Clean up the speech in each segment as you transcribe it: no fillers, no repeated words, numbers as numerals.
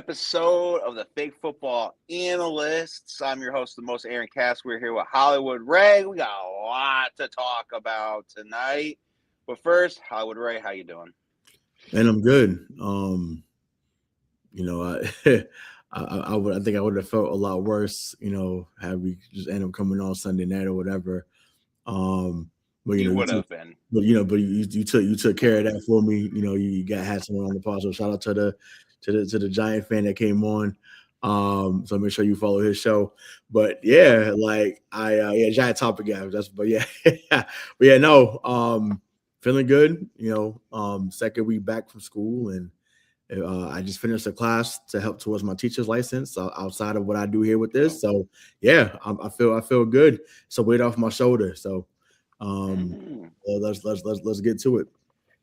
episode of the Fake Football Analysts. I'm your host, the most Aaron Cass. We're here with Hollywood Ray. We got a lot to talk about tonight. But first, Hollywood Ray, how you doing? And I'm good. I think I would have felt a lot worse, had we just end up coming on Sunday night or whatever. But You would have been. you took care of that for me. You had someone on the pod. So shout out to the Giant fan that came on. So make sure you follow his show. But yeah, Giant topic guys. But yeah, no. Feeling good. Second week back from school, and I just finished a class to help towards my teacher's license outside of what I do here with this. So yeah, I feel good. It's a weight off my shoulder. So let's get to it.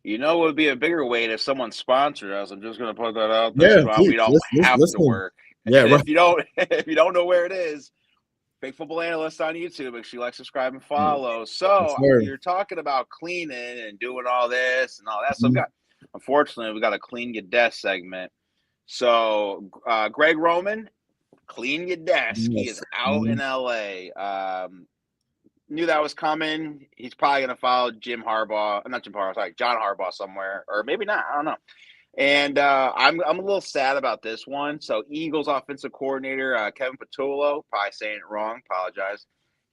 You know, it would be a bigger weight if someone sponsored us. I'm just going to put that out there. Yeah, We don't have to work. Yeah, and right. if you don't know where it is, Fake Football Analyst on YouTube. Make sure you like, subscribe, and follow. So you're talking about cleaning and doing all this and all that. So unfortunately, we got a clean your desk segment. So Greg Roman, clean your desk. Yes. He is out in LA. Knew that was coming. He's probably going to follow John Harbaugh somewhere, or maybe not. I don't know. And I'm a little sad about this one. So Eagles offensive coordinator Kevin Patullo, probably saying it wrong, apologize.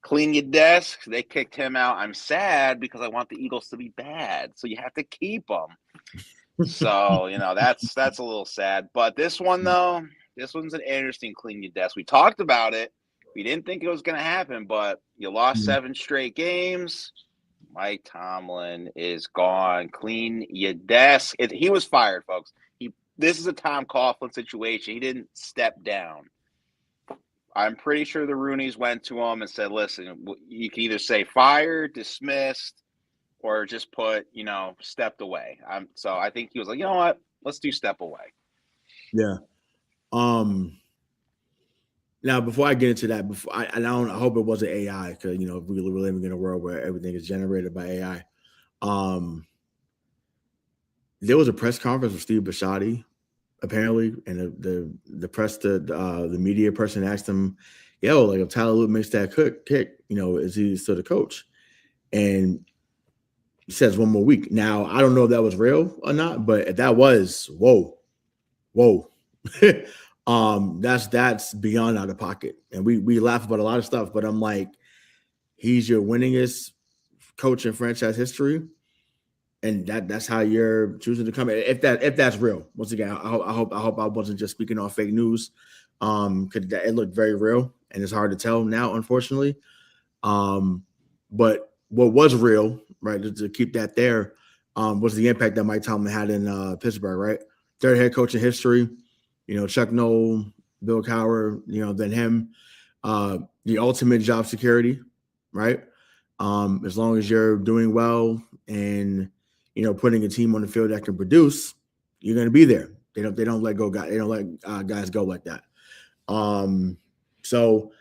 Clean your desk. They kicked him out. I'm sad because I want the Eagles to be bad. So you have to keep them. So that's a little sad. But this one though, this one's an interesting clean your desk. We talked about it. We didn't think it was going to happen, but you lost 7 straight games. Mike Tomlin is gone. Clean your desk. He was fired, folks. This is a Tom Coughlin situation. He didn't step down. I'm pretty sure the Rooneys went to him and said, listen, you can either say fired, dismissed, or just put, stepped away. So I think he was like, you know what? Let's do step away. Yeah. Now, before I get into that, I hope it wasn't AI because we're living in a world where everything is generated by AI. There was a press conference with Steve Bisciotti, apparently, and the press, the media person asked him, if Tyler Luke makes that kick, is he still the coach? And he says 1 more week. Now, I don't know if that was real or not, but if that was, whoa. That's beyond out of pocket. And we laugh about a lot of stuff, but I'm like, he's your winningest coach in franchise history. And that's how you're choosing to come. If that's real, once again, I hope I wasn't just speaking on fake news. Because it looked very real and it's hard to tell now, unfortunately. But what was real, right, to keep that there, was the impact that Mike Tomlin had in Pittsburgh, right? 3rd head coach in history. Chuck Noll, Bill Cowher, then him, the ultimate job security, right? As long as you're doing well and, putting a team on the field that can produce, you're going to be there. They don't let go guys. They don't let guys go like that. So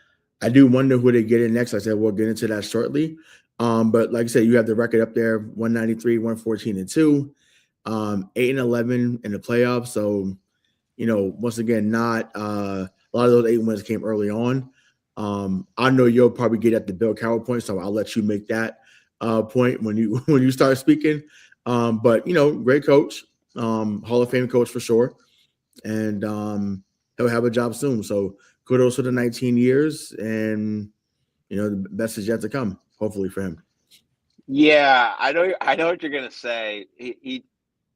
I do wonder who they get in next. Like I said, we'll get into that shortly. But like I said, you have the record up there, 193, 114-2, 8-11 in the playoffs. So, once again, not a lot of those 8 wins came early on. I know you'll probably get at the Bill Cowher point, so I'll let you make that point when you start speaking. But great coach, Hall of Fame coach for sure, and he'll have a job soon. So kudos to the 19 years, and the best is yet to come, hopefully for him. Yeah, I know what you're gonna say.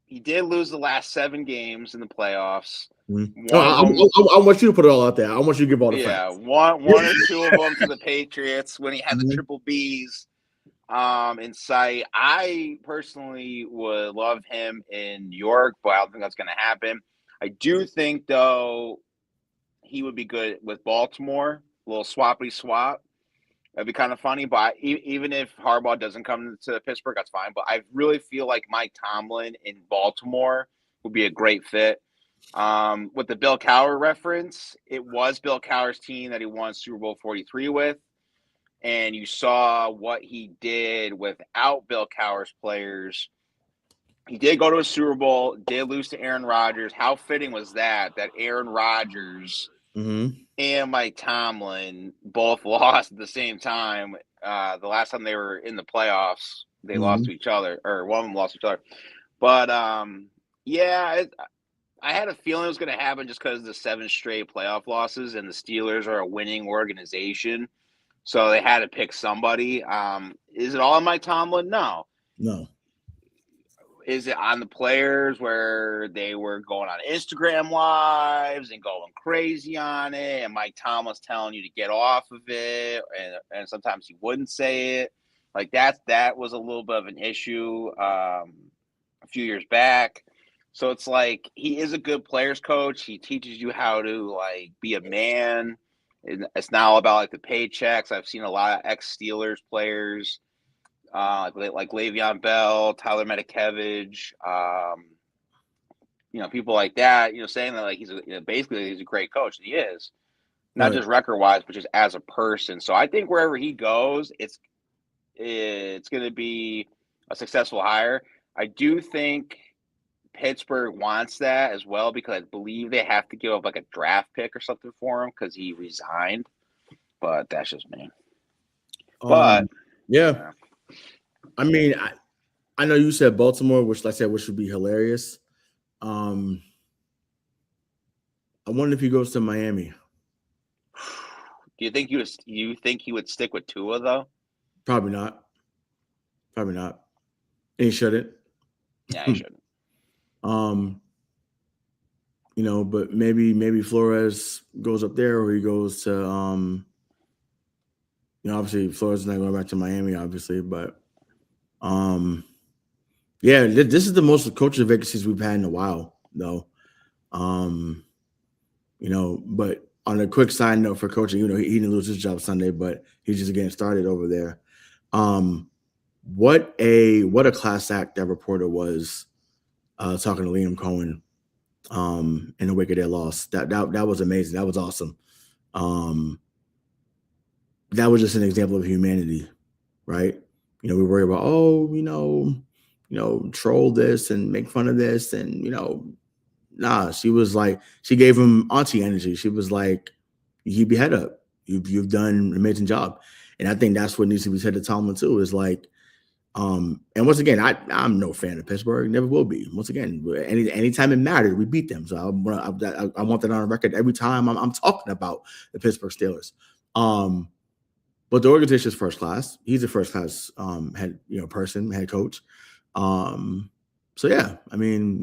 He did lose the last 7 games in the playoffs. I want you to put it all out there. I want you to give all the facts. One or 2 of them to the Patriots when he had the triple Bs in sight. I personally would love him in New York, but I don't think that's going to happen. I do think, though, he would be good with Baltimore, a little swappity swap. That'd be kind of funny, but even if Harbaugh doesn't come to Pittsburgh, that's fine. But I really feel like Mike Tomlin in Baltimore would be a great fit. With the Bill Cowher reference, it was Bill Cowher's team that he won Super Bowl 43 with. And you saw what he did without Bill Cowher's players He did go to a Super Bowl, did lose to Aaron Rodgers. How fitting was that Aaron Rodgers and Mike Tomlin both lost at the same time? The last time they were in the playoffs, they lost to each other, or one of them lost to each other. But yeah, I had a feeling it was going to happen just because of the 7 straight playoff losses, and the Steelers are a winning organization, so they had to pick somebody. Is it all on Mike Tomlin? No. Is it on the players where they were going on Instagram lives and going crazy on it, and Mike Tomlin's telling you to get off of it, and sometimes he wouldn't say it? Like that was a little bit of an issue a few years back. So it's like he is a good players coach. He teaches you how to like be a man. It's not all about like the paychecks. I've seen a lot of ex-Steelers players like Le'Veon Bell, Tyler Matakevich, people like that, saying that like basically he's a great coach. And he is, not just record wise, but just as a person. So I think wherever he goes, it's going to be a successful hire. I do think Pittsburgh wants that as well, because I believe they have to give up like a draft pick or something for him because he resigned. But that's just me. But yeah. I mean, I know you said Baltimore, which like I said, which would be hilarious. I wonder if he goes to Miami. Do you think he would stick with Tua though? Probably not. He shouldn't. Yeah, he shouldn't. But maybe Flores goes up there, or he goes to obviously Flores is not going back to Miami, obviously, but yeah, this is the most coaching vacancies we've had in a while, though. But on a quick side note for coaching, he didn't lose his job Sunday, but he's just getting started over there. What a class act that reporter was talking to Liam Cohen in the wake of their loss. That was amazing. That was awesome. That was just an example of humanity, right? We worry about, troll this and make fun of this, and nah. She was like, she gave him auntie energy. She was like, you keep your head up. You've done an amazing job, and I think that's what needs to be said to Tomlin too. Is like, and once again, I'm no fan of Pittsburgh. Never will be. Once again, anytime it mattered, we beat them. So I want that on record every time I'm talking about the Pittsburgh Steelers. But the organization is first class. He's a first class head coach. So yeah, I mean,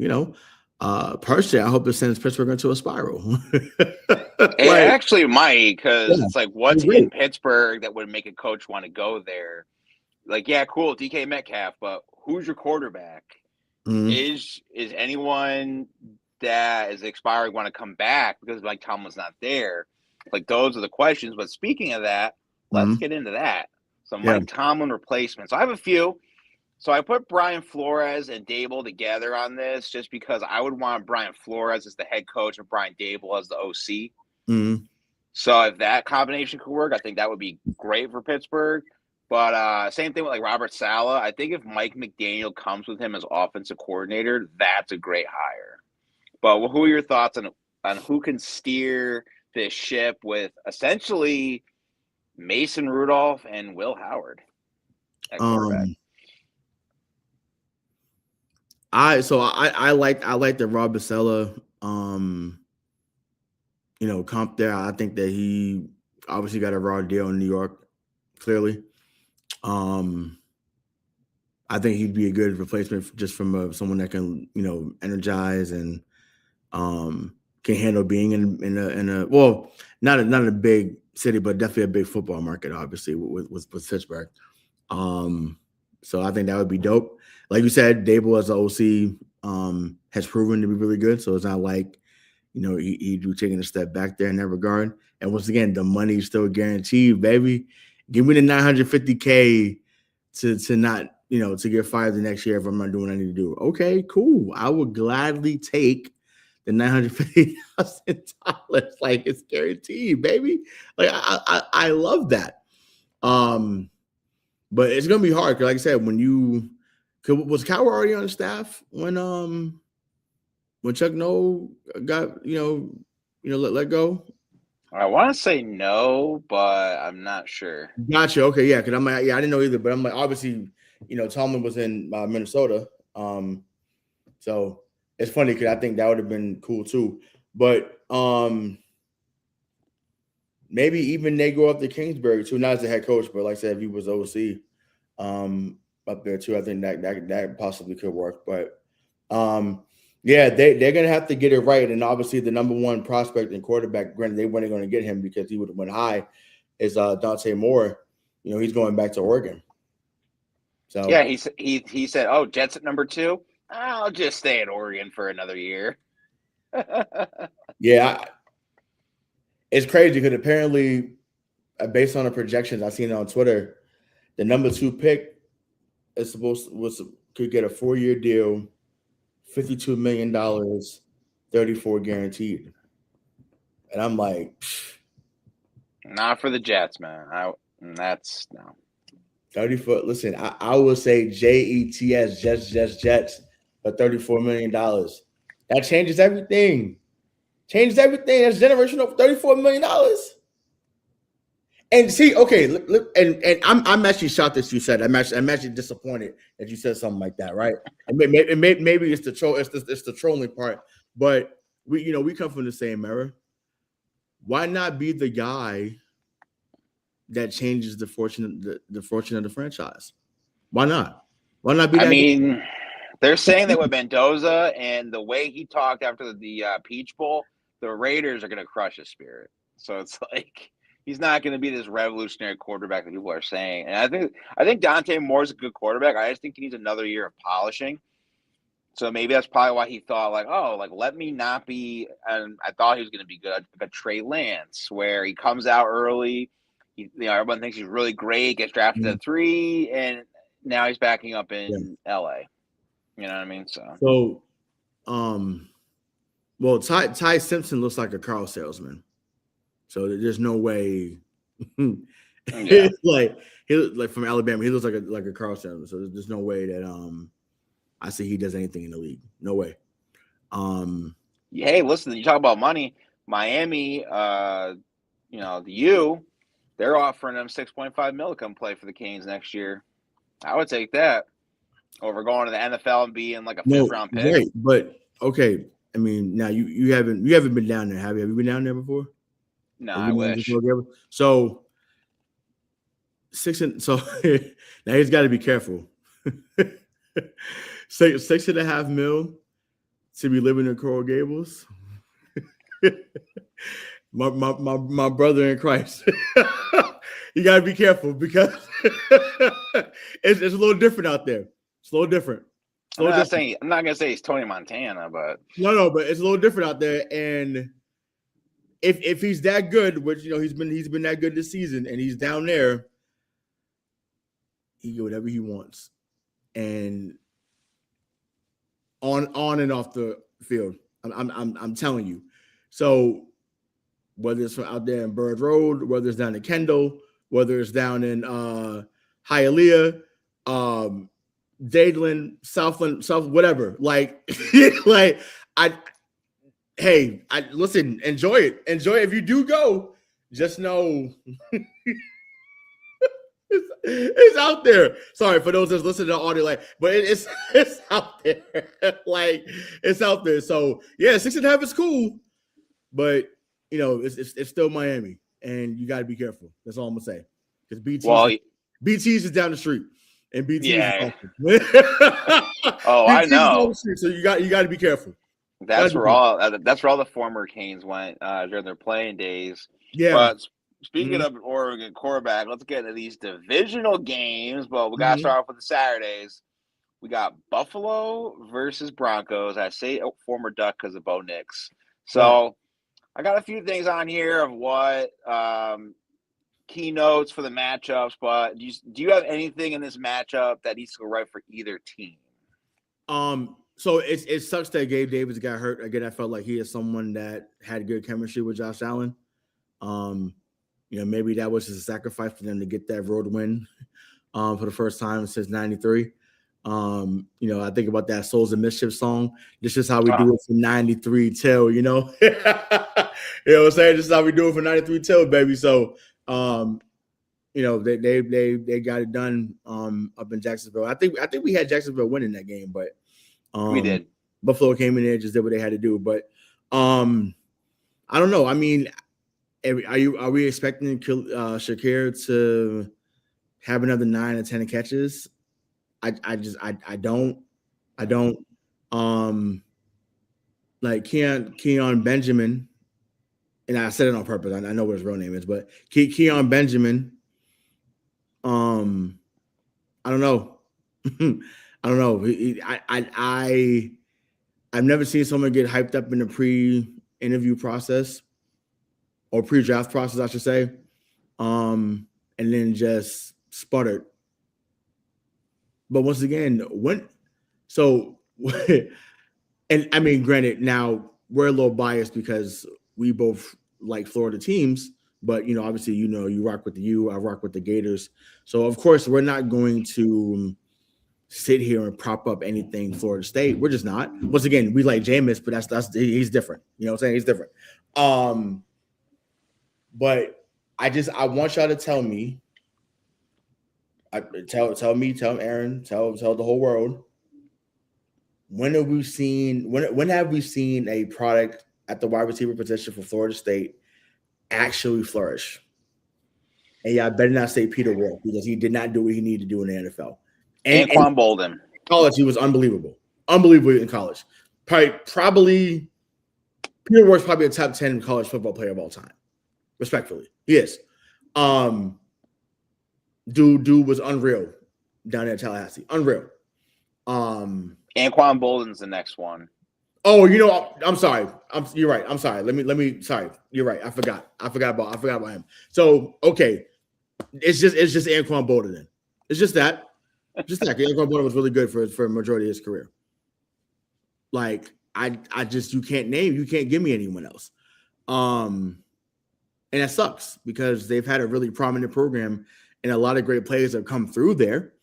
personally, I hope this sends Pittsburgh into a spiral. It actually might, because it's like, what's in Pittsburgh that would make a coach want to go there? Like, yeah, cool, DK Metcalf, but who's your quarterback? Is anyone that is expiring want to come back because Mike Tomlin's not there? Like, those are the questions. But speaking of that, let's get into that. So Mike Tomlin replacements. So I have a few. So I put Brian Flores and Dable together on this just because I would want Brian Flores as the head coach and Brian Dable as the OC. So if that combination could work, I think that would be great for Pittsburgh. But same thing with like Robert Saleh. I think if Mike McDaniel comes with him as offensive coordinator, that's a great hire. But who are your thoughts on who can steer this ship with essentially Mason Rudolph and Will Howard at quarterback? I like the Rob Saleh comp there. I think that he obviously got a raw deal in New York, clearly. I think he'd be a good replacement just from someone that can energize and can handle being in a well, not a big city, but definitely a big football market, obviously with Pittsburgh. So I think that would be dope. Like you said, Dable as the OC has proven to be really good. So it's not like, he'd be taking a step back there in that regard. And once again, the money's still guaranteed, baby. Give me the $950K to not, to get fired the next year if I'm not doing what I need to do. Okay, cool. I would gladly take the $950,000. Like, it's guaranteed, baby. Like, I love that. But it's gonna be hard because, like I said, when you Was Cowher already on the staff when Chuck Noll got let go? I want to say no, but I'm not sure. Gotcha. Okay, yeah, because I'm like, yeah, I didn't know either, but I'm like, obviously, Tomlin was in Minnesota, so it's funny because I think that would have been cool too. But maybe even they go up to Kingsbury too, not as a head coach, but like I said, if he was OC up there too, I think that possibly could work. But yeah, they're gonna have to get it right. And obviously the number one prospect and quarterback, granted, they weren't going to get him because he would have went high, is Dante Moore. He's going back to Oregon. So yeah, he said, "Oh, Jets at number 2. I'll just stay at Oregon for another year." Yeah, it's crazy because apparently, based on the projections I've seen on Twitter, the number 2 pick could get a 4-year deal, $52 million, 34 guaranteed, and I'm like, not for the Jets, man. That's no 30 foot. Listen, I will say JETS, Jets, but $34 million. That changes everything. Changes everything. That's generational. $34 million. And see, okay, look, and I'm actually shocked that you said. I'm actually disappointed that you said something like that, right? And maybe it's the troll. It's the trolling part. But we come from the same era. Why not be the guy that changes the fortune of the franchise? Why not? Why not be that? I mean, they're saying that with Mendoza and the way he talked after the Peach Bowl, the Raiders are going to crush his spirit. So it's like he's not going to be this revolutionary quarterback that people are saying. And I think Dante Moore's a good quarterback. I just think he needs another year of polishing. So maybe that's probably why he thought, let me not be. And I thought he was going to be good, like a Trey Lance, where he comes out early. Everyone thinks he's really great, gets drafted at 3, and now he's backing up in LA. You know what I mean? So, well, Ty Simpson looks like a car salesman. So there's no way. like from Alabama, he looks like a car salesman. So there's no way that I see he does anything in the league. No way. Hey, listen, you talk about money. Miami, the U, they're offering them $6.5 million to come play for the Canes next year. I would take that over going to the NFL and being like a 5th-round pick. Right, but okay. I mean, now you haven't been down there, have you? Have you been down there before? No, I wish. So now he's got to be careful. $6.5 million to be living in Coral Gables. my brother in Christ. You got to be careful because it's a little different out there. It's a little different. I'm not gonna say he's Tony Montana, but no, but it's a little different out there. And if he's that good, which he's been that good this season, and he's down there, he can do whatever he wants, and on and off the field. I'm telling you. So whether it's out there in Bird Road, whether it's down in Kendall, whether it's down in Hialeah, Dadeland, Southland, whatever. Listen, enjoy it. Enjoy it. If you do go, just know it's out there. Sorry for those that's listening to the audio, but it's out there. It's out there. So yeah, 6.5 is cool, but it's still Miami, and you got to be careful. That's all I'm gonna say. Because BT's is down the street, and BT is oh, I know. So you got to be careful. That's where all the former Canes went during their playing days. Yeah. But speaking of Oregon quarterback, let's get into these divisional games. But we got to start off with the Saturdays. We got Buffalo versus Broncos. I say former Duck because of Bo Nix. So I got a few things on here of what keynotes for the matchups. But do you have anything in this matchup that needs to go right for either team? So it sucks that Gabe Davis got hurt. Again, I felt like he is someone that had good chemistry with Josh Allen. Maybe that was just a sacrifice for them to get that road win for the first time since '93. I think about that Souls of Mischief song. This is how we do it from 93 till, you know. You know what I'm saying? This is how we do it from 93 till, baby. So they got it done up in Jacksonville. I think we had Jacksonville winning that game, but we did. Buffalo came in there, just did what they had to do. But I don't know. I mean, are we expecting Shakir to have another 9 or 10 catches? I don't. Like Keon Benjamin, and I said it on purpose. I know what his real name is, but Keon Benjamin. I don't know. I don't know. I've never seen someone get hyped up in the pre-interview process or pre-draft process, I should say, and then just sputtered. But once again, and I mean, granted, now we're a little biased because we both like Florida teams, but obviously, you rock with the U, I rock with the Gators. So of course, we're not going to sit here and prop up anything Florida State. We're just not. Once again, we like Jameis, but that's he's different. You know what I'm saying? He's different. But I want y'all to tell me. Tell Aaron, tell the whole world. When have we seen a product at the wide receiver position for Florida State actually flourish? And I better not say Peter Wolf, because he did not do what he needed to do in the NFL. And Anquan Bolden. In college, he was unbelievable in college. Probably Peter Wolf's probably a top 10 college football player of all time. Respectfully, he is. Dude was unreal down there at Tallahassee. Unreal. Anquan Bolden's the next one. Oh, I'm sorry. You're right. I'm sorry. Let me. Sorry. You're right. I forgot about him. So okay, it's just Anquan Bolden. Then it's just that. Anquan Bolden was really good for a majority of his career. Like I just you can't give me anyone else. And that sucks because they've had a really prominent program and a lot of great players have come through there.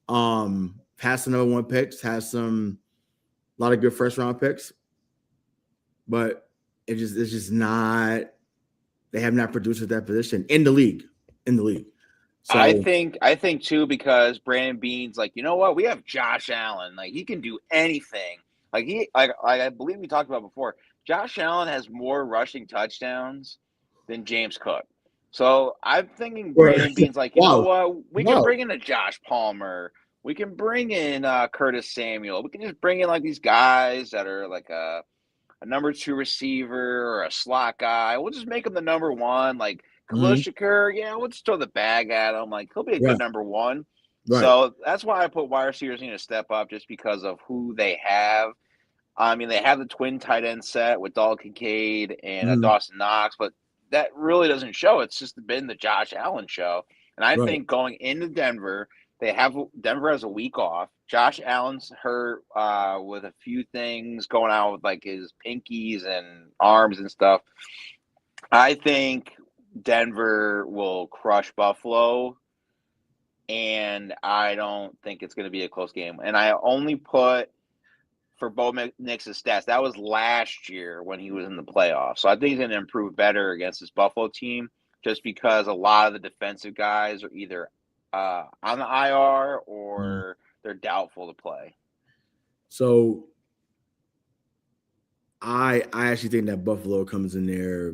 Has some number 1 picks, has a lot of good first round picks, but it's just not. They have not produced at that position in the league. So I think too, because Brandon Beane's like, you know what? We have Josh Allen. Like, he can do anything. Like I believe we talked about before. Josh Allen has more rushing touchdowns than James Cook. So I'm thinking Brandon Beane's like, you know what? We can bring in a Josh Palmer. We can bring in Curtis Samuel. We can just bring in like these guys that are like a number 2 receiver or a slot guy. We'll just make him the number 1. Like Khalil Shakir, we'll just throw the bag at him. Like, he'll be a good number 1. Right. So that's why I put wide receivers need to step up, just because of who they have. I mean, they have the twin tight end set with Dalton Kincaid and Dawson Knox, but that really doesn't show. It's just been the Josh Allen show. And I think going into Denver, Denver has a week off. Josh Allen's hurt with a few things going on with like his pinkies and arms and stuff. I think Denver will crush Buffalo, and I don't think it's going to be a close game. And I only put for Bo Nix's stats, that was last year when he was in the playoffs. So I think he's going to improve better against this Buffalo team, just because a lot of the defensive guys are either on the IR or they're doubtful to play. So I actually think that Buffalo comes in there,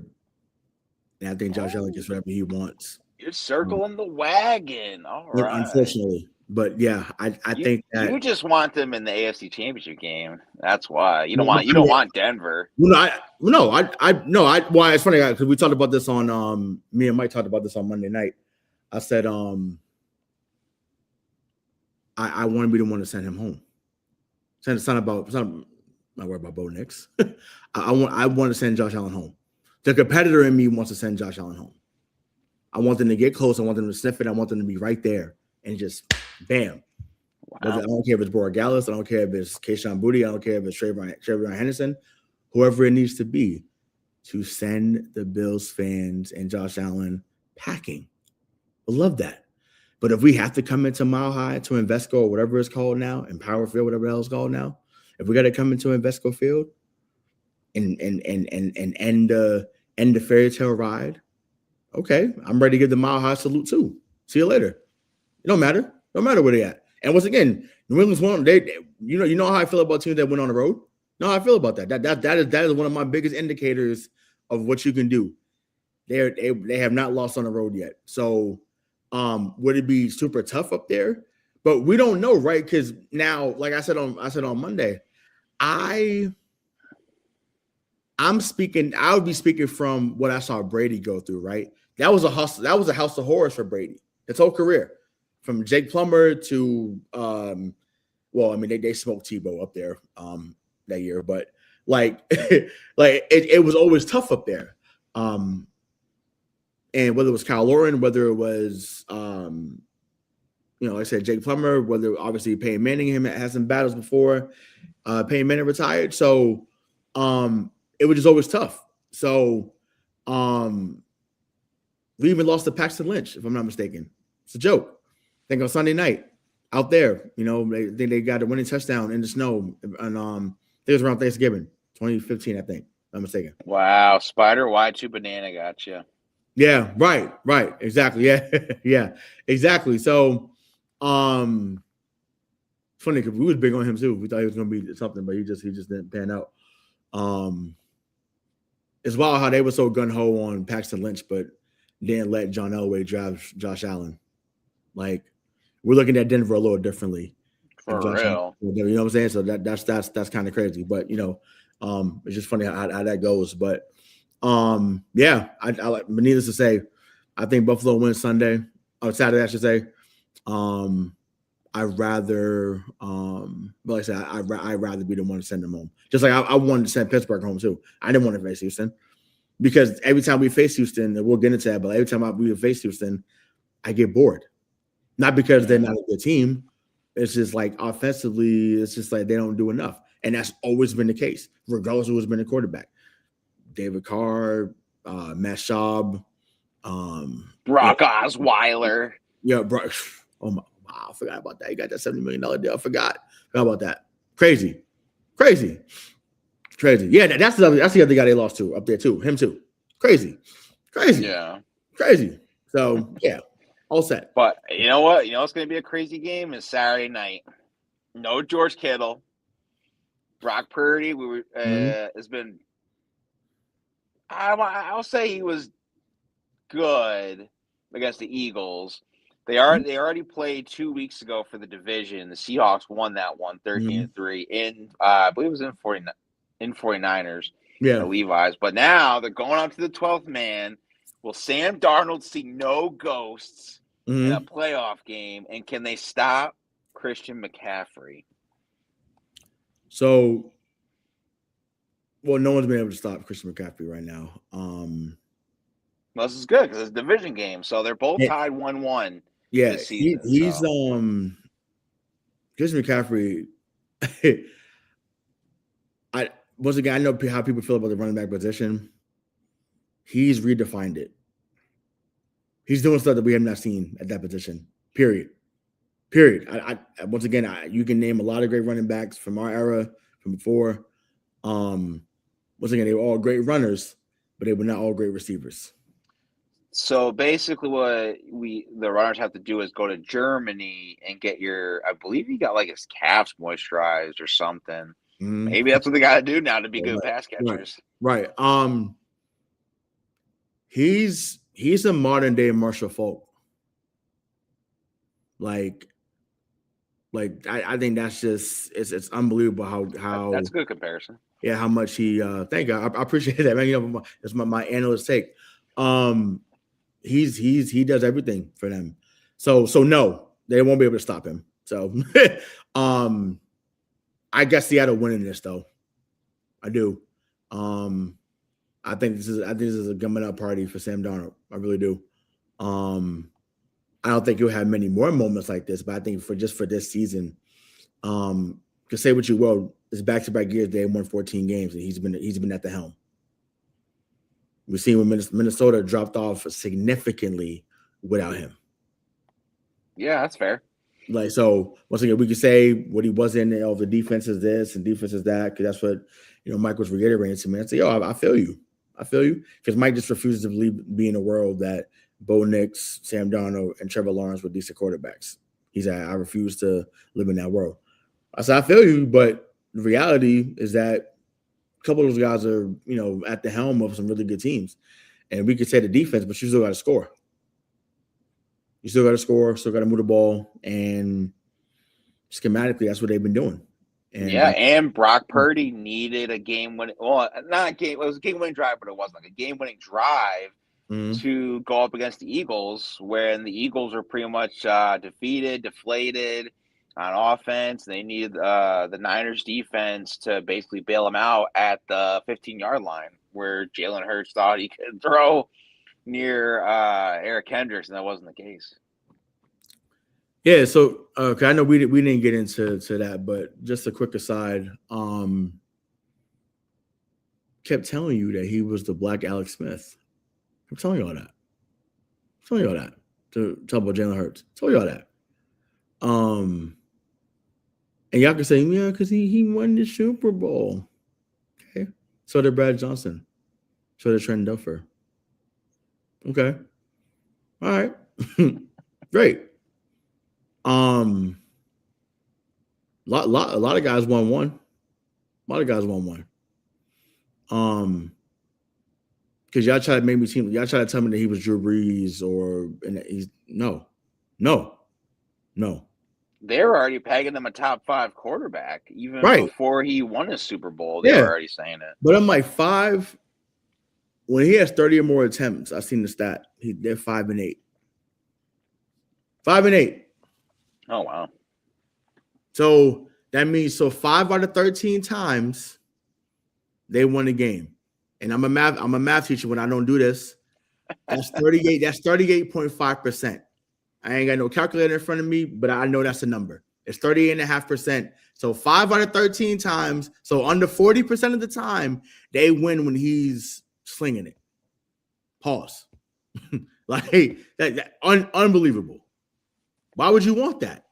and I think Josh Allen gets whatever he wants. You're circling the wagon. All right. Unfortunately. But yeah, I think that you just want them in the AFC Championship game. That's why you don't want Denver. Well, it's funny because we talked about this on me and Mike talked about this on Monday night. I said I want to be the one to send him home. It's not worried about Bo Nix. I want to send Josh Allen home. The competitor in me wants to send Josh Allen home. I want them to get close. I want them to sniff it. I want them to be right there and just bam. Wow. I don't care if it's Borregales. I don't care if it's Kayshon Boutte. I don't care if it's Trayvon Henderson. Whoever it needs to be to send the Bills fans and Josh Allen packing. I love that. But if we have to come into Mile High, to Invesco, or whatever it's called now, and Power Field, whatever else it's called now, if we got to come into Invesco Field and end the fairy tale ride, okay, I'm ready to give the Mile High salute too. See you later. It don't matter. No matter where they at. And once again, New England's one. You know how I feel about teams that went on the road. No, I feel about that. That is one of my biggest indicators of what you can do. They have not lost on the road yet. So, would it be super tough up there? But we don't know, right? Because now, like I said on Monday, I'm speaking. I would be speaking from what I saw Brady go through. Right, that was a hustle. That was a house of horrors for Brady. His whole career, from Jake Plummer to well, I mean they smoked Tebow up there that year, but like it was always tough up there. And whether it was Kyle Lauren, whether it was like I said, Jake Plummer, whether obviously Peyton Manning had some battles before Peyton Manning retired. So it was just always tough. So we even lost to Paxton Lynch, if I'm not mistaken. It's a joke. I think on Sunday night out there, they got a winning touchdown in the snow. And I think it was around Thanksgiving, 2015, I think. If I'm mistaken. Wow. Spider Y2 banana got you. Yeah, right. Exactly. Yeah. Yeah, exactly. So funny because we was big on him too. We thought he was gonna be something, but he just didn't pan out. It's wild how they were so gun-ho on Paxton Lynch, but didn't let John Elway drive Josh Allen. Like, we're looking at Denver a little differently. For real. You know what I'm saying? So that's kind of crazy. But it's just funny how that goes. But yeah, I like, needless to say, I think Buffalo wins Sunday or Saturday, I should say. I'd rather, like I said, I'd rather be the one to send them home. Just like I wanted to send Pittsburgh home too. I didn't want to face Houston because every time we face Houston, and we'll get into that, but every time we face Houston, I get bored. Not because they're not a good team. It's just like offensively, it's just like they don't do enough. And that's always been the case, regardless of who's been the quarterback. David Carr, Matt Schaub, Brock Osweiler. Yeah, bro. Oh my! Wow, I forgot about that. You got that $70 million deal. I forgot about that. Crazy. Yeah, that's the other guy they lost to up there too. Him too. Crazy. Yeah. Crazy. So yeah, all set. But you know what? It's going to be a crazy game is Saturday night. No George Kittle. Brock Purdy has been. I'll say he was good against the Eagles. They already played 2 weeks ago for the division. The Seahawks won that one, 13-3 in I believe it was in 49ers. Yeah, the Levi's. But now they're going on to the 12th man. Will Sam Darnold see no ghosts in a playoff game? And can they stop Christian McCaffrey? So, well, no one's been able to stop Christian McCaffrey right now. Well, this is good because it's a division game. So they're both tied 1-1. Yeah, this season, he's Christian McCaffrey. Once again, I know how people feel about the running back position. He's redefined it. He's doing stuff that we have not seen at that position. Period. Once again, you can name a lot of great running backs from our era, from before. Once again, they were all great runners, but they were not all great receivers. So basically what the runners have to do is go to Germany and get I believe he got like his calves moisturized or something. Maybe that's what they got to do now to be good pass catchers. Right. He's a modern day Marshall Faulk. Like I think that's just it's unbelievable how that's a good comparison. Yeah, how much he thank God. I appreciate that, man. It's my analyst take. He does everything for them. So no, they won't be able to stop him. So I guess Seattle winning this though. I do. I think this is a coming up party for Sam Darnold. I really do. I don't think he'll have many more moments like this, but I think for this season, because say what you will, it's back-to-back years they won 14 games and he's been at the helm. We've seen when Minnesota dropped off significantly without him. Yeah, that's fair. Like, so once again, we could say what he wasn't, the defense is this and defense is that, because that's what, Mike was reiterating to me. I say, yo, I feel you. I feel you. Because Mike just refuses to be in a world that Bo Nix, Sam Darnold, and Trevor Lawrence were decent quarterbacks. He said, I refuse to live in that world. I said, I feel you, but the reality is that a couple of those guys are, at the helm of some really good teams. And we could say the defense, but you still got to score. You still got to score, still got to move the ball, and schematically, that's what they've been doing. And Brock Purdy needed a game-winning. Well, not a game. It was a game-winning drive, but it wasn't like a game-winning drive to go up against the Eagles, when the Eagles were pretty much defeated, deflated on offense. They needed the Niners defense to basically bail them out at the 15-yard line, where Jalen Hurts thought he could throw near Eric Kendricks, and that wasn't the case. Yeah, so I know we didn't get into that, but just a quick aside, kept telling you that he was the Black Alex Smith. I'm telling you all that. To talk about Jalen Hurts. Told you all that. And y'all can say, yeah, because he won the Super Bowl. Okay. So did Brad Johnson. So did Trent Dilfer. Okay. All right. Great. A lot of guys won one. Because y'all try to make me seem, y'all try to tell me that he was Drew Brees and he's no. They were already pegging him a top 5 quarterback even before he won a Super Bowl. They were already saying it. But I'm like 5. When he has 30 or more attempts, I've seen the stat. They're 5-8. 5-8. Oh wow! So that means 5 out of 13 times they won a game. And I'm a math teacher when I don't do this. That's 38. That's 38.5%. I ain't got no calculator in front of me, but I know that's a number. It's 38.5%. So 5 out of 13 times. So under 40% of the time, they win when he's slinging it. Pause. Like that unbelievable. Why would you want that?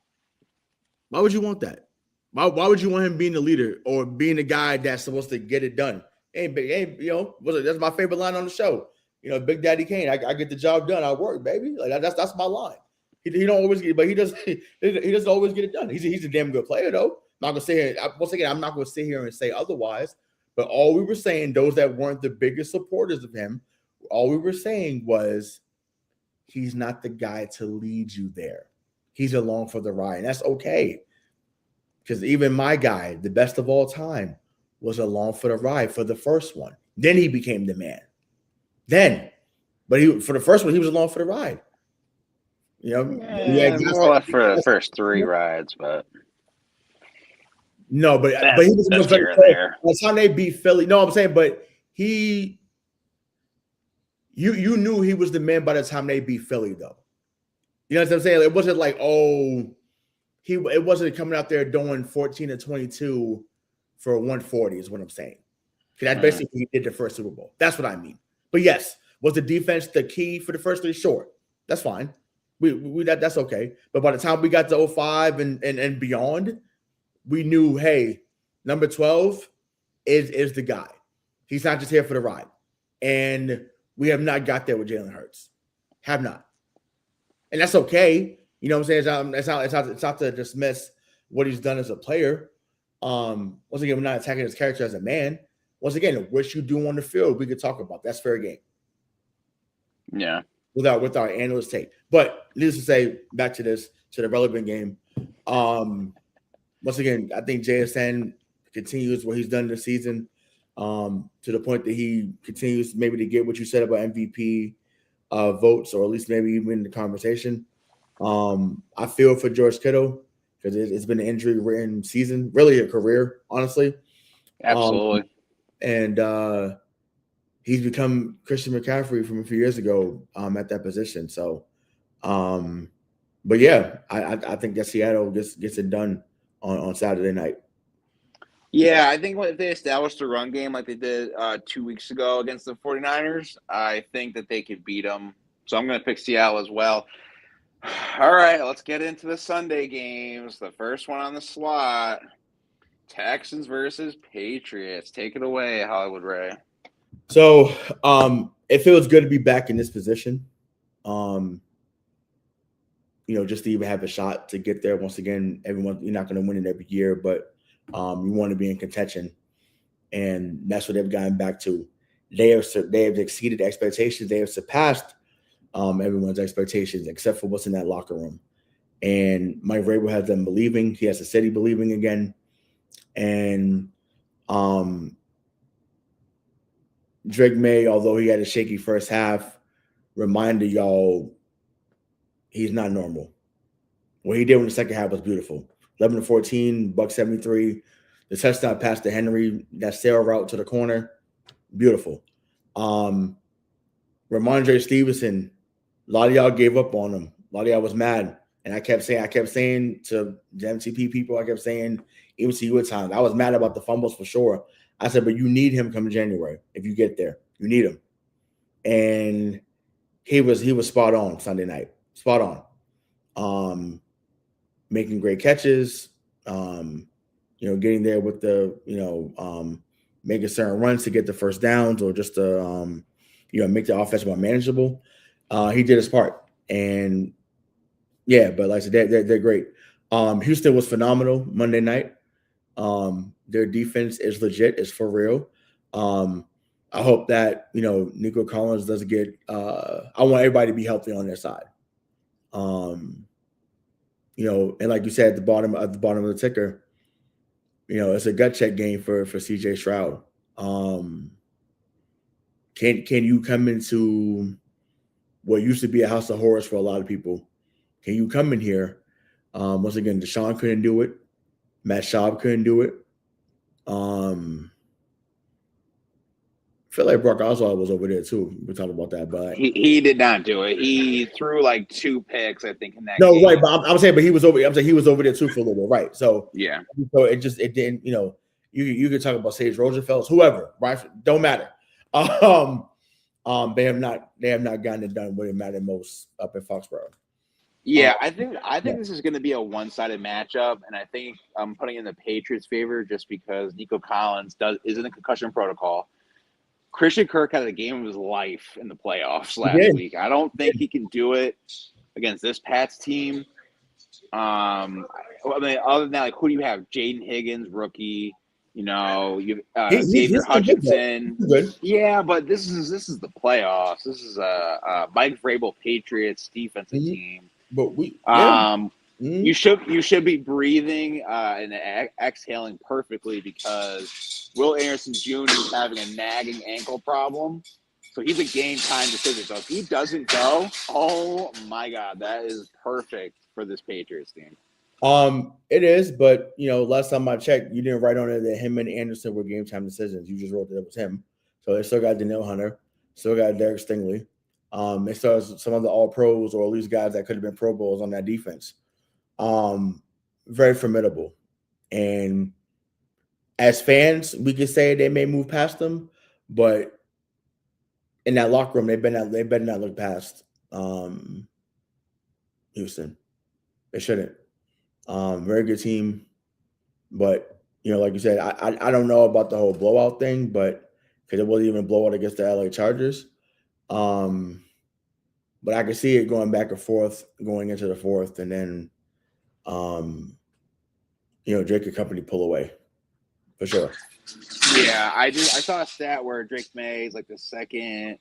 Why would you want him being the leader or being the guy that's supposed to get it done? That's my favorite line on the show. Big Daddy Kane. I get the job done. I work, baby. Like that's my line. He don't always get it, but he doesn't always get it done. He's a damn good player though. I'm not gonna say here. Once again, I'm not gonna sit here and say otherwise. But all we were saying, those that weren't the biggest supporters of him, all we were saying was he's not the guy to lead you there. He's along for the ride. And that's okay. Because even my guy, the best of all time, was along for the ride for the first one. Then he became the man. But for the first one, he was along for the ride. More or less for the first 3 rides, but no, but he was there. That's how they beat Philly. No, I'm saying, but you knew he was the man by the time they beat Philly, though. You know what I'm saying? It wasn't like, it wasn't coming out there doing 14 to 22 for 140 is what I'm saying. That's basically what he did the first Super Bowl. That's what I mean. But yes, was the defense the key for the first 3? Sure. That's fine. That's okay. But by the time we got to 05 and beyond, we knew, hey, number 12 is the guy. He's not just here for the ride. And we have not got there with Jalen Hurts. Have not. And that's okay. You know what I'm saying? It's not to dismiss what he's done as a player. Once again, we're not attacking his character as a man. Once again, what you do on the field, we could talk about. That's fair game. Yeah. With our analyst take. But needless to say, back to the relevant game. Once again, I think JSN continues what he's done this season, to the point that he continues maybe to get what you said about MVP votes, or at least maybe even in the conversation. I feel for George Kittle because it's been an injury-ridden season, really a career, honestly. Absolutely. And he's become Christian McCaffrey from a few years ago at that position. So, but yeah, I think that Seattle gets it done on Saturday night. Yeah, I think if they established a run game like they did 2 weeks ago against the 49ers, I think that they could beat them. So I'm going to pick Seattle as well. All right, let's get into the Sunday games. The first one on the slot, Texans versus Patriots. Take it away, Hollywood Ray. So it feels good to be back in this position. Just to even have a shot to get there. Once again, you're not going to win it every year, but you want to be in contention. And that's what they've gotten back to. They have exceeded expectations. They have surpassed everyone's expectations, except for what's in that locker room. And Mike Vrabel has them believing. He has the city believing again. And Drake May, although he had a shaky first half, reminded y'all he's not normal. What he did in the second half was beautiful. 11-14, $173. The touchdown pass to Henry, that sail route to the corner, beautiful. Ramondre Stevenson, a lot of y'all gave up on him. A lot of y'all was mad. And I kept saying to the MTP people, I kept saying, even to you at times, I was mad about the fumbles for sure. I said, but you need him come January. If you get there, you need him. And he was spot on Sunday night. Spot on. Making great catches, getting there with the, making certain runs to get the first downs or just to, make the offense more manageable. He did his part. And yeah, but like I said, they're great. Houston was phenomenal Monday night. Their defense is legit. It's for real. I hope that, Nico Collins doesn't get, I want everybody to be healthy on their side. And like you said, at the bottom of the ticker, it's a gut check game for CJ Stroud. Can you come into what used to be a house of horrors for a lot of people? Can you come in here? Once again, Deshaun couldn't do it. Matt Schaub couldn't do it. I feel like Brock Osweiler was over there too. We talked about that, but he did not do it. He threw like 2 picks, I think, in that game. No, right, but I'm saying, but he was over. I'm saying he was over there too for a little bit, right? So yeah. So it didn't. You could talk about Sage Rosenfels, whoever, right? Don't matter. They have not gotten it done where it mattered most up in Foxborough. Yeah, I think this is going to be a one-sided matchup, and I think I'm putting in the Patriots' favor just because Nico Collins is in the concussion protocol. Christian Kirk had a game of his life in the playoffs last week. I don't think he can do it against this Pats team. I mean, other than that, like, who do you have? Jaden Higgins, rookie. You Xavier Hutchinson. Yeah, but this is the playoffs. This is a Mike Vrabel Patriots defensive team. But you should be breathing and exhaling perfectly because Will Anderson Jr. is having a nagging ankle problem. So he's a game time decision. So if he doesn't go, oh my God, that is perfect for this Patriots team. It is, but last time I checked, you didn't write on it that him and Anderson were game time decisions. You just wrote that it was him. So they still got Danielle Hunter, still got Derek Stingley. They still have some of the all pros or at least guys that could have been Pro Bowls on that defense. Very formidable. And as fans, we could say they may move past them, but in that locker room, they better not look past Houston. They shouldn't. Very good team, but like you said, I don't know about the whole blowout thing, but because it wasn't even a blowout against the LA Chargers. But I could see it going back and forth, going into the fourth, and then Drake and company pull away for sure. Yeah, I saw a stat where Drake May is like the second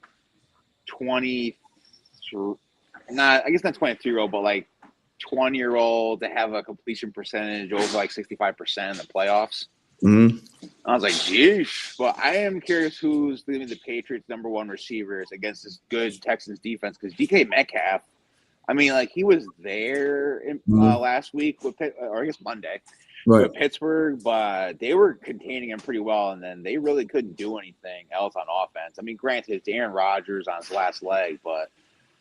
23-year-old, but like 20-year-old to have a completion percentage over like 65% in the playoffs. Mm-hmm. I was like, geez. But I am curious who's leading the Patriots' number one receivers against this good Texans defense, because DK Metcalf, I mean, like, he was there last week with or I guess Monday with Pittsburgh, but they were containing him pretty well, and then they really couldn't do anything else on offense. I mean, granted, it's Aaron Rodgers on his last leg, but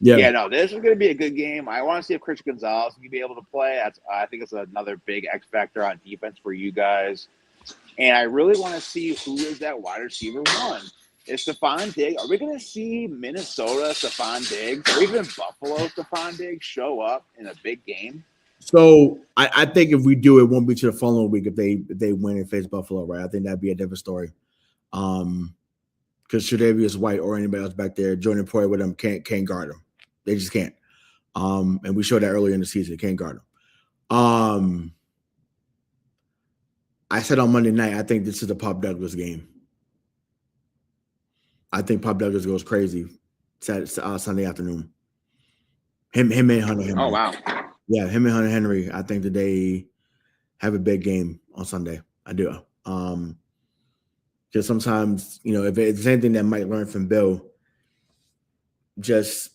no, this is going to be a good game. I want to see if Christian Gonzalez can be able to play. I think it's another big X factor on defense for you guys. And I really want to see who is that wide receiver one. Is Stephon Diggs? Are we going to see Minnesota Stephon Diggs or even Buffalo Stephon Diggs show up in a big game? So I think if we do, it won't be to the following week if they win and face Buffalo, right? I think that'd be a different story. Because Tre'Davious White or anybody else back there, Jordan Poyer with them can't guard them. They just can't. And we showed that earlier in the season. Can't guard them. I said on Monday night, I think this is the Pop Douglas game. I think Pop Douglas goes crazy Sunday afternoon. Him and Hunter Henry. Oh, wow. Yeah, him and Hunter Henry. I think that they have a big game on Sunday. I do. Because sometimes, if it's anything that Mike learned from Bill, just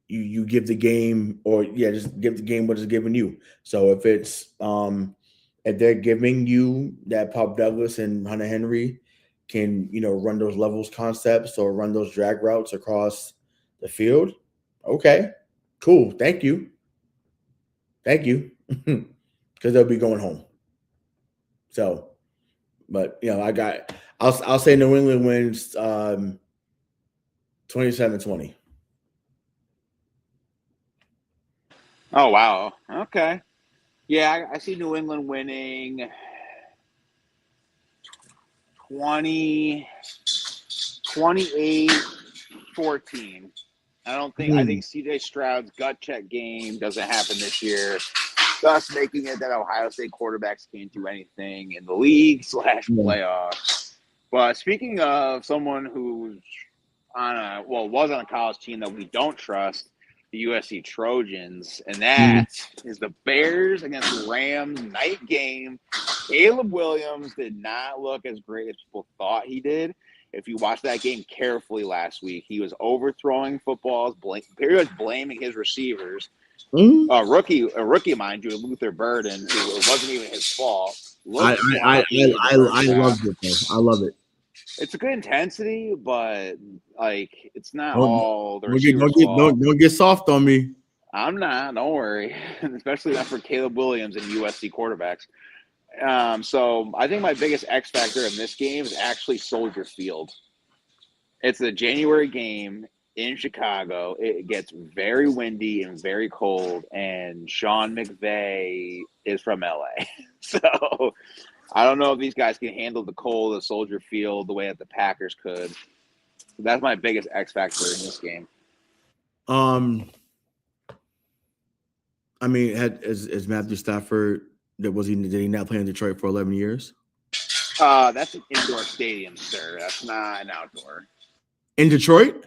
you give the game, just give the game what it's giving you. So if it's if they're giving you that Pop Douglas and Hunter Henry can, run those levels concepts or run those drag routes across the field, okay, cool. Thank you. Because they'll be going home. So, but I'll say New England wins 27-20. Oh, wow. Okay. Yeah, I see New England winning 28-14. I think CJ Stroud's gut check game doesn't happen this year, thus making it that Ohio State quarterbacks can't do anything in the league / playoffs. But speaking of someone who's was on a college team that we don't trust, the USC Trojans, and that is the Bears against the Rams night game. Caleb Williams did not look as great as people thought he did. If you watched that game carefully last week, he was overthrowing footballs, pretty much blaming his receivers. A rookie, mind you, Luther Burden, who it wasn't even his fault. I loved it, though. I love it. It's a good intensity, but it's not all the don't get soft on me. I'm not. Don't worry, especially not for Caleb Williams and USC quarterbacks. So I think my biggest X factor in this game is actually Soldier Field. It's a January game in Chicago. It gets very windy and very cold, and Sean McVay is from LA. So I don't know if these guys can handle the cold of Soldier Field the way that the Packers could. So that's my biggest X factor in this game. I mean, is Matthew Stafford? Did he not play in Detroit for 11 years? That's an indoor stadium, sir. That's not an outdoor. In Detroit?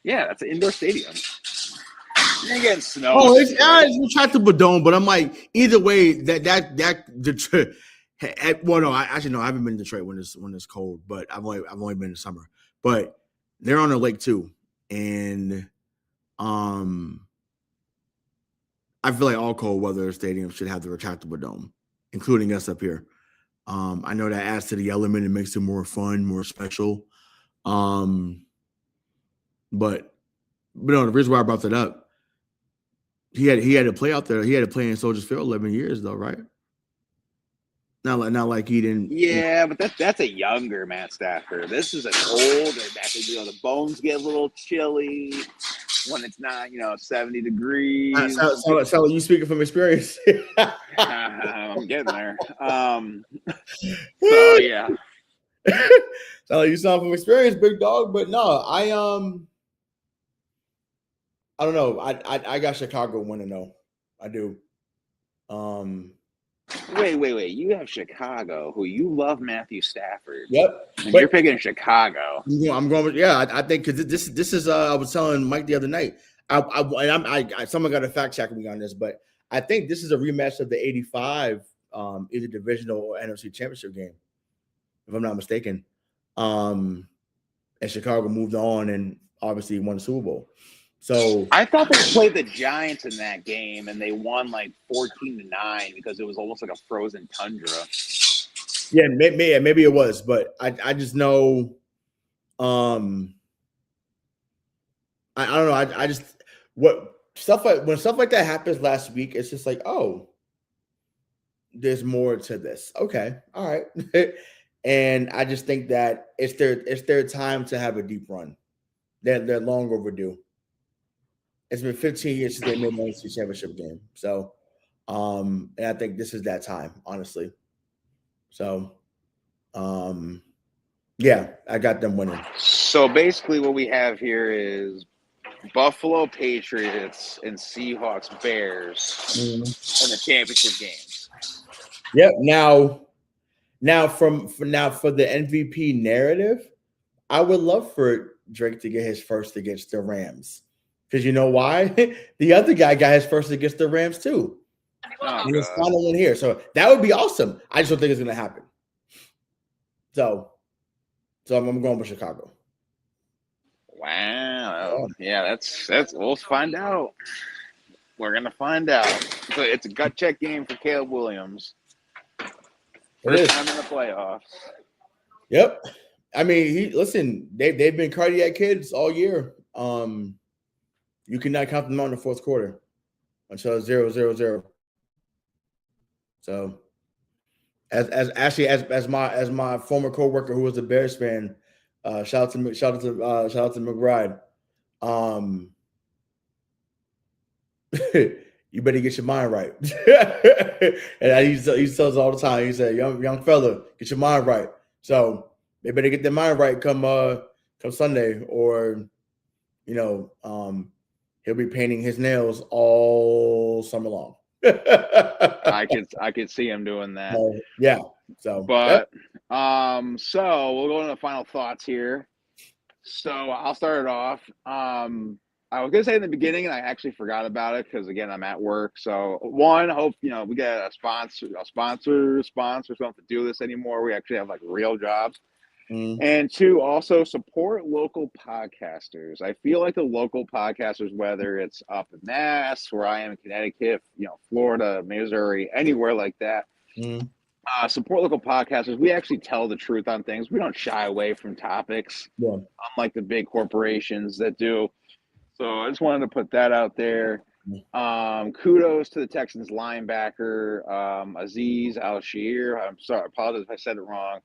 Yeah, that's an indoor stadium. You're getting snow. Oh, it's retractable dome, but I'm like, either way, that Detroit. Well, no, I haven't been in Detroit when it's cold, but I've only been in summer. But they're on a lake too, and I feel like all cold weather stadiums should have the retractable dome, including us up here. I know that adds to the element and makes it more fun, more special. But no, the reason why I brought that up, he had to play out there. He had to play in Soldier Field 11 years though, right? Not like he didn't. Yeah, but that's a younger Matt Stafford. This is an older. The bones get a little chilly when it's not 70 degrees. So you speaking from experience? I'm getting there. So yeah. So you sound from experience, big dog. But no, I don't know. I got Chicago 1-0. I do. Wait. You have Chicago, who you love Matthew Stafford. Yep. And you're picking Chicago. I'm going with I think because this is I was telling Mike the other night. Someone got to fact check me on this, but I think this is a rematch of the '85 either divisional or NFC championship game, if I'm not mistaken. And Chicago moved on and obviously won the Super Bowl. So I thought they played the Giants in that game and they won 14-9 because it was almost like a frozen tundra. Yeah, maybe it was, but I just know, I don't know. I just when stuff like that happens last week, it's just like, oh, there's more to this. Okay, all right. And I just think that it's their time to have a deep run. They're long overdue. It's been 15 years since they made an NFC Championship game. So, and I think this is that time, honestly. So, yeah, I got them winning. So basically, what we have here is Buffalo Patriots and Seahawks Bears in the championship games. Yep. Now for the MVP narrative, I would love for Drake to get his first against the Rams. Because you know why? The other guy got his first against the Rams too. And his final one here. So that would be awesome. I just don't think it's gonna happen. So I'm going with Chicago. Wow. Yeah, that's we'll find out. We're gonna find out. So it's a gut check game for Caleb Williams. First time in the playoffs. Yep. I mean, they've been cardiac kids all year. You cannot count them out in the fourth quarter until 0-0-0. So as my former coworker who was a Bears fan, shout out to McBride. You better get your mind right. And he tells us all the time. He said, young fella, get your mind right. So they better get their mind right come Sunday, or he'll be painting his nails all summer long. I could see him doing that. Yeah. So so we'll go into the final thoughts here. So I'll start it off. I was gonna say in the beginning, and I actually forgot about it because again I'm at work. So one, hope we get a sponsor so we don't have to do this anymore. We actually have like real jobs. And two, also support local podcasters. I feel like the local podcasters, whether it's up in Mass, where I am in Connecticut, Florida, Missouri, anywhere like that, support local podcasters. We actually tell the truth on things. We don't shy away from topics, unlike the big corporations that do. So I just wanted to put that out there. Kudos to the Texans linebacker, Azeez Al-Shir. I'm sorry, I apologize if I said it wrong.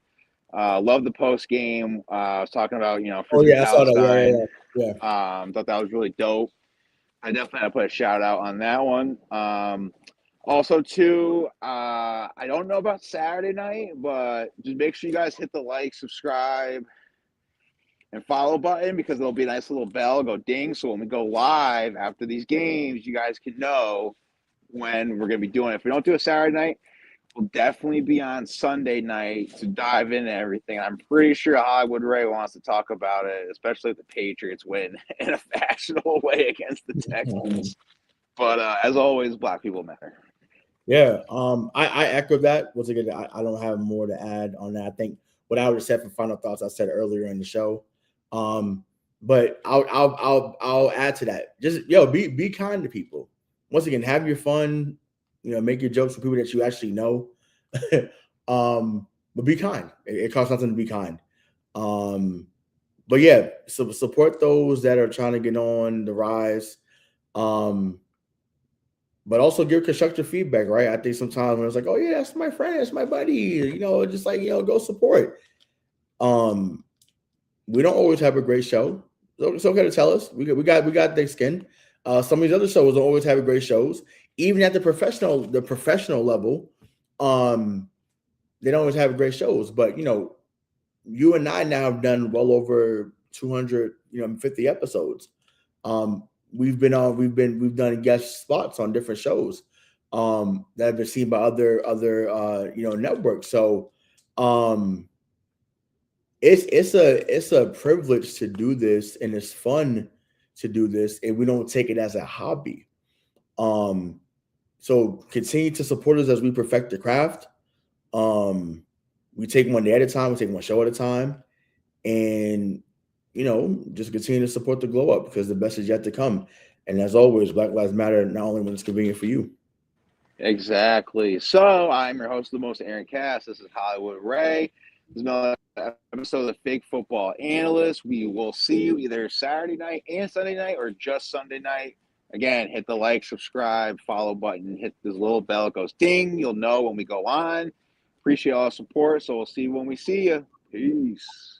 Love the post game. I was talking about, I saw that. Yeah. Thought that was really dope. I definitely had to put a shout out on that one. Also, too, I don't know about Saturday night, but just make sure you guys hit the like, subscribe, and follow button, because there'll be a nice little bell go ding. So when we go live after these games, you guys can know when we're going to be doing it. If we don't do a Saturday night, we'll definitely be on Sunday night to dive into everything. I'm pretty sure Hollywood Ray wants to talk about it, especially if the Patriots win in a fashionable way against the Texans. But as always, Black people matter. Yeah, I echo that. Once again, I don't have more to add on that. I think what I would have said for final thoughts I said earlier in the show. But I'll add to that. Just be kind to people. Once again, have your fun. Make your jokes with people that you actually know. But be kind. It costs nothing to be kind. But yeah, so support those that are trying to get on the rise. But also give constructive feedback, right? I think sometimes when it's like, oh yeah, that's my friend, that's my buddy, just like go support. We don't always have a great show. So it's okay to tell us. We got thick skin. Some of these other shows don't always have great shows. Even at the professional level, they don't always have great shows. But you and I now have done well over 250 episodes. We've done guest spots on different shows that have been seen by other networks. So it's a privilege to do this, and it's fun to do this, and we don't take it as a hobby. So continue to support us as we perfect the craft. We take one day at a time, we take one show at a time, and just continue to support the glow up, because the best is yet to come. And as always, Black Lives Matter, not only when it's convenient for you. Exactly. So I'm your host of the most, Aaron Cass. This is Hollywood Ray. This is another episode of the Fake Football Analysts. We will see you either Saturday night and Sunday night, or just Sunday night. Again, hit the like, subscribe, follow button, hit this little bell. It goes ding. You'll know when we go on. Appreciate all the support. So we'll see you when we see you. Peace.